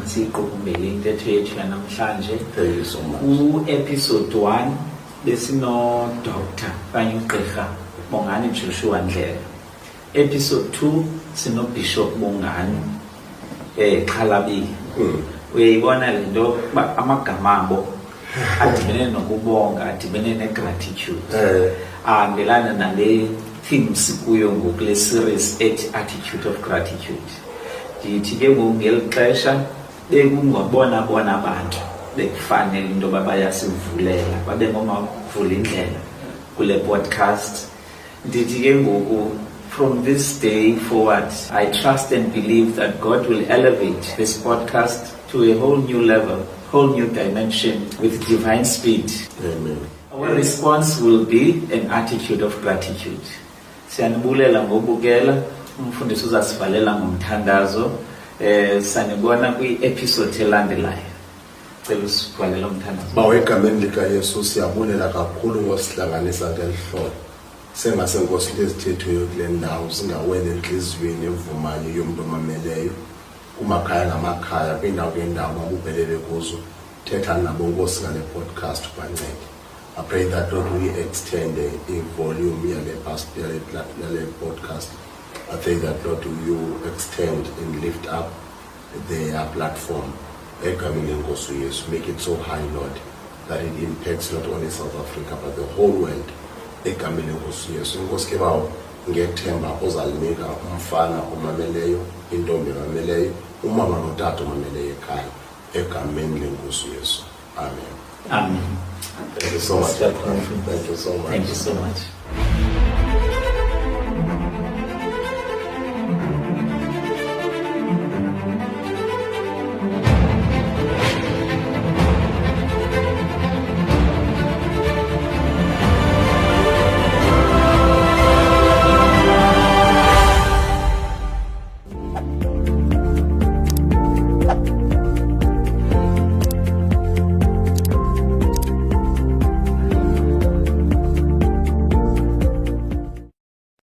masiyiqukumbele intetho yethu yanamhlanje. Thank you so much. Episode 1 besino Dr. okanye uGqirha Bongani Joshua Ndlela. Episode 2 sino Bishop Bongani Xhalabile. Uyayibona lento kuba amagama abo adibene nokubonga, adibene negratitude. Ahambelana nale theme sikuyo ngokule series ethi Attitude of Gratitude. Ndithi ke ngeli xesha bekungabona abantu bekufanele into bayasivulela babe ngomavula indlela kule podcast. Ndithi ke ngoku from this day forward, I trust and believe that God will elevate this podcast to a whole new level, whole new dimension with divine speed. Amen. Our response will be an attitude of gratitude. Siyanibulela ngobukela, umfundisi uzasivalela ngomthandazo. Sanibona kwi-episode elandelayo. Cela usivalela umthandazo. Bawegameni likaYesu siyabulela kakhulu ngosihlanganisa ngelihlobo. Sengase Nkosi lezithethweyo kule ndawo singawele enhliziyweni evumayo yomuntu omameleyo. Kumakhaya ngamakhaya kwindawo ngendawo babubhelele kuzo. Thetha nabo Nkosi ngale podcast ubancede. I pray that Lord we extend the volume yale podcast. I pray that Lord you extend and lift up their platform. Egameni Nkosi uYesu, make it so high, Lord, that it impacts not only South Africa but the whole world. Egameni Nkosi uYesu, Nkosi ke bawo ngethemba ozalinika umfana omameleyo, intombi emameleyo, umama notata omameleyo ekhaya. Egameni lenkosi uYesu. Amen. Amen. Thank you so much. Thank you so much. Thank you so much.